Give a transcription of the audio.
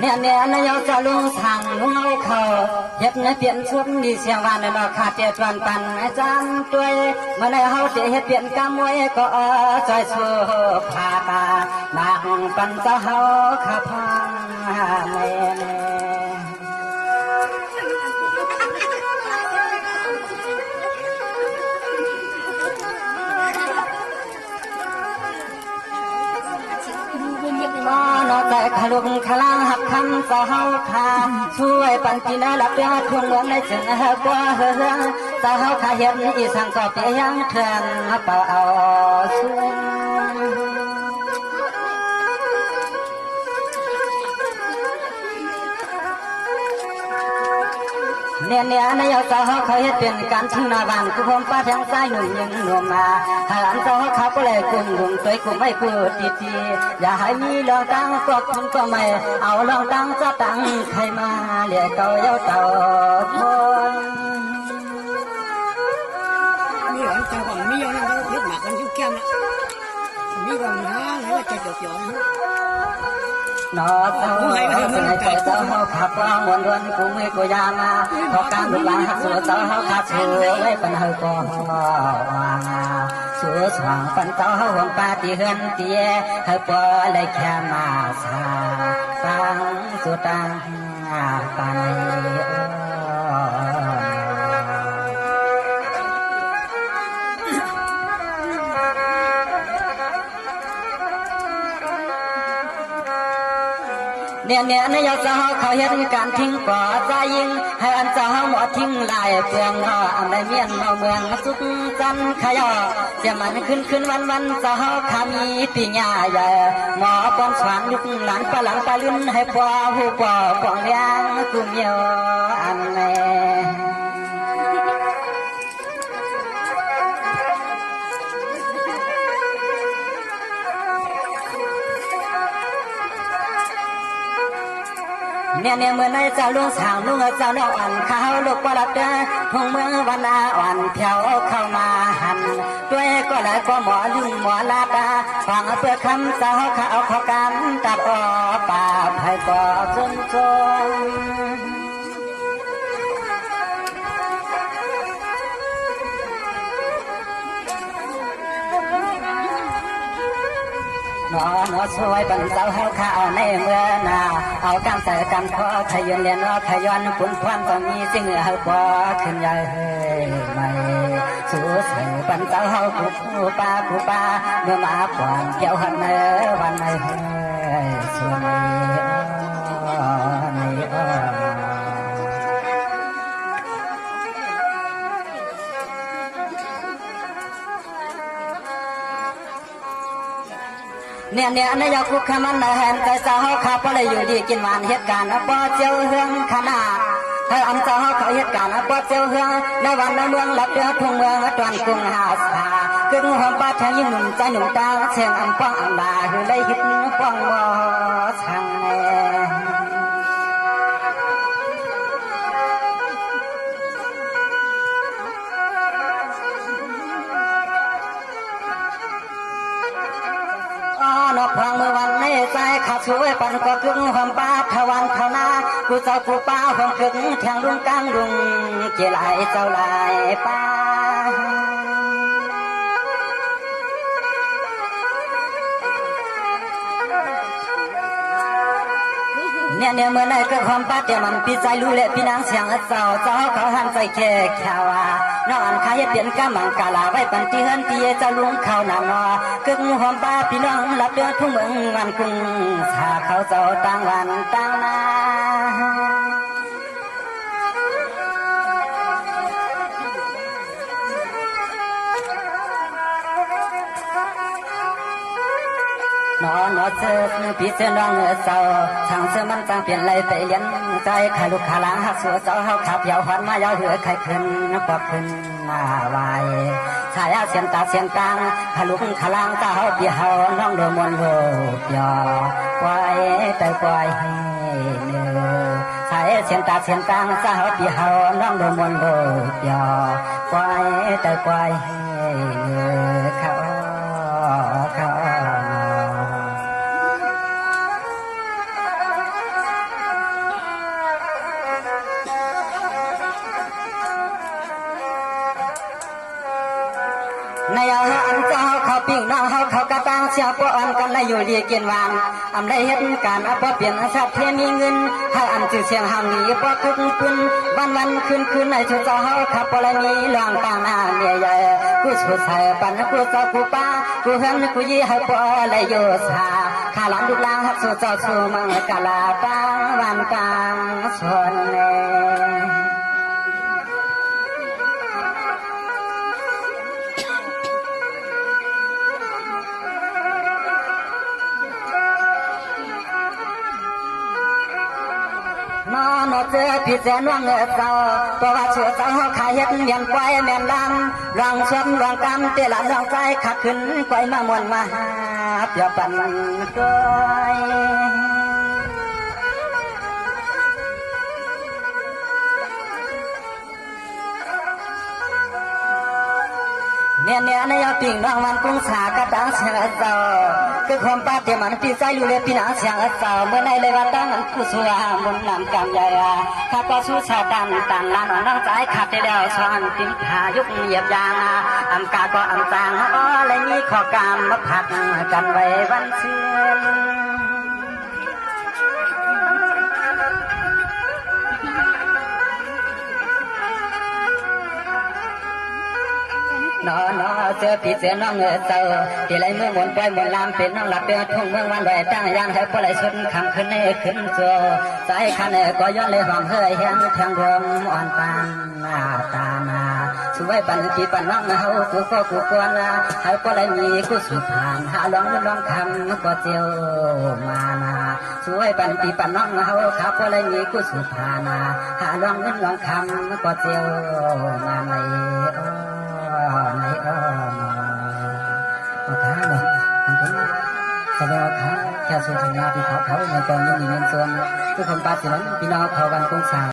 nè nó nhau cho luôn thằng luôn ngâu khờ hiệp nó tiện suốt đi xem van nó khát tiệt toàn bàn trăm tuổi mà này hậu để hiệp tiện ca môi có trời xua phà ta nàng bàn cho hậu khát hàng nè nóแต่ขลุกขลังหักคำสาวขาช่วยปันจีน่าหลับเดือดทุ่งเมืองในจึงกว่าเฮืองสาวขาเห็นอีสังก็เปียงเถื่อนเป่าเอาช่วยเนี่ยในเอาสาวเขาเห็นเป็นการทิ้งนาบานกูพร้อมป้าแทงซ้ายหนุ่มยังหนุ่มมาหาอันสาวเขาก็เลยกุ่มหนุ่มสวยกุ่มไม่พูดดีๆอย่าให้มีเรื่องตั้งก็คุณก็ไม่เอาเรื่องตั้งจะตั้งใครมาเรียกเก่าเย้าเต่าคนมีหลังจากก่อนมีอย่างนั้นก็เล็กหนักกันยุ่งแก้มละมีก่อนนะไหนว่าจะจบย้อนนอเจ้าใจเจ้าขับว่ามวนดวนกูไม่กูยามาพอการลุกลามหักสัวเจ้าขับสัวไว้เป็นเฮาก่อนสัวสว่างเป็นเจ้าห่วงปาตีเฮือนเตี้ยเฮาปอเลยแค่มาสาฟังสุดตังปานเนี่ยในยาสาวเขาเห็นการทิ้งก่อใจยิงให้อันสาวหมอทิ้งลายเปลืองนออันใดเมียนเมาเมืองสุขจันขยอเสียมันขึ้นวันสาวขามีปีญาใหญ่หมอป้อนสวรรค์ยุคหลานปะหลังปะลิ้นให้พ่อหูป่อป้องเลี้ยงกุมเมียวอันแน่เนี่ยเมื่อในเจ้าลุงสาวลุงเจ้าเนาอ่อนข้าวลูกปลาเด้อทุ่งเมืองวันอาอ่อนเที่ยวเข้ามาหันด้วยก็หลายก็หมอลุงหมอลาดาฟังเพื่อคำสาวข้าวขอการตัดออกป่าไผ่ก่อจนหนอช่วยบรรเทาให้ข้าวในเมื่อนาเอากำใส่กำขอขยันเรียนขย้อนปุ่นควันก็มีสิ่งเหาปอขึ้นใหญ่ไม่สู้ใส่บรรเทาให้ผู้ป้าเมื่อมาปอนเกี่ยวหันเนื้อวันไม่ส่วนในเนี่ยในยาคุกขมันเห็นแต่สาวข้าพเลยอยู่ดีกินหวานเหตุการณ์ป้อเจียวเฮืองขนาดให้อันสาวเขาเหตุการณ์ป้อเจียวเฮืองในวันในเมืองหลับเดือทุ่งเมืองตวนกรุงหาสากึ่งหอมป้าแทงยิ่งหนุ่มใจหนุ่มตาเชียงอันป้องอันลาคือได้หิดป้องมอช่างนกพังเมื่อวันในใจขาดช่วยปันก็กึ่งหอมป้าทวันเท่านากูเจ้ากูป้าหอมกึ่งแทงลุงกลางลุงเกี่ยไหลเจ้าไหลป้าเนี่ยเมื่อไหร่ก็ความป้าเดี๋ยวมันปีใจรู้เละพี่นางเสียงเจ้าเขาหันใจแค่แค่ว่านอนขายเปลี่ยนกำมังกาลาไว้ปันที่เฮือนที่เจ้าลุงเขาหนานอกึ่งความป้าพี่น้องหลับเดือดทุ่งเมืองวันกรุงชาเขาเจ้าตั้งวันตั้งนานอเชิดพี่เสื้อน้องเศร้าช่างเสื้อมันจางเปลี่ยนเลยไปเลี้ยนใจขายลูกขาล้างหักสัวเจ้าเฮาขับยาวหันมายาวเหือไข่ขึ้นปอบขึ้นมาวายชายเสียนตาเสียนตังขลุกขาล้างเจ้าเฮาพี่เฮาน้องเดือมวนโหยอปล่อยแต่ปล่อยให้เนื้อชายเสียนตาเสียนตังเจ้าเฮาพี่เฮาน้องเดือมวนโหยอปล่อยแต่ปล่อยให้เนื้อเขา ปิ้งน้องเฮาเขากระตังเสียป้อนกันเลยอยู่ดีกินวางอำได้เฮ็ดการอัปเปลี่ยนชาติเทมีเงินให้อันจื่อเสียงหางหนีป้อคึกปืนวันคืนในชุดเจ้าเฮาขับปลมีหลวงต่างหน้าเมียใหญ่กูสุดใส่ปันกูเจ้ากูป้ากูเห็นกูยี่ให้ป้อเลยโยสาข้าหลังลูกลางฮักสู่เจ้าสู่มังกะลาตางวันกลางชนเนนอเจอพี่เจนวงเงเจ้าเพราะว่าเชื่อเจ้าขายเฮ็ดเมียนไกวเมียนดำลองชมลองกำเตละลองใจขัดขึ้นไกวมามวนมาเปียปันก้อยเนี่ยในยาปิ่งน้องมันกุ้งสากระตังเสียงเจ้าคือความป้าเตมันปีใจอยู่เลยปีหนังเสียงเจ้าเมื่อในเลยว่าตั้งผู้สัวมุนนำกำใหญ่ข้าก็สู้ชาตันตันลานน้องใจขาดได้แล้วซ้อนติมขายุกเหยียบยางอำกาก็อำจางอะไรนี้ขอกามมาผักกันไว้วันเชื่อนอเจอพี่เจอน้องเจ้าที่ไรเมื่อมนปล่อยมนลามเป็นน้องหลับเปียทุ่งเมืองวันลอยตั้งยานให้ปล่อยสุดคำขึ้นขึ้นโจใจขันก็ย้อนเลยหอมเฮยเฮียงเทียงรวมอ่อนปานตามาสวยปันปีปันน้องเฮากูก็กูกวนให้ปล่อยมีกูสุดผ่านหาลองคำก็เจียวมานาสวยปันปีปันน้องเฮาข้าปล่อยมีกูสุดผ่านหาลองคำก็เจียวมาไม่ในขาเนาะแสดงว่าขาแค่ส่วนสัญญาที่เขาในกองยังมีเงินส่วนทุกคนปาสิวันพี่น้องเขาวันกุ้งสาว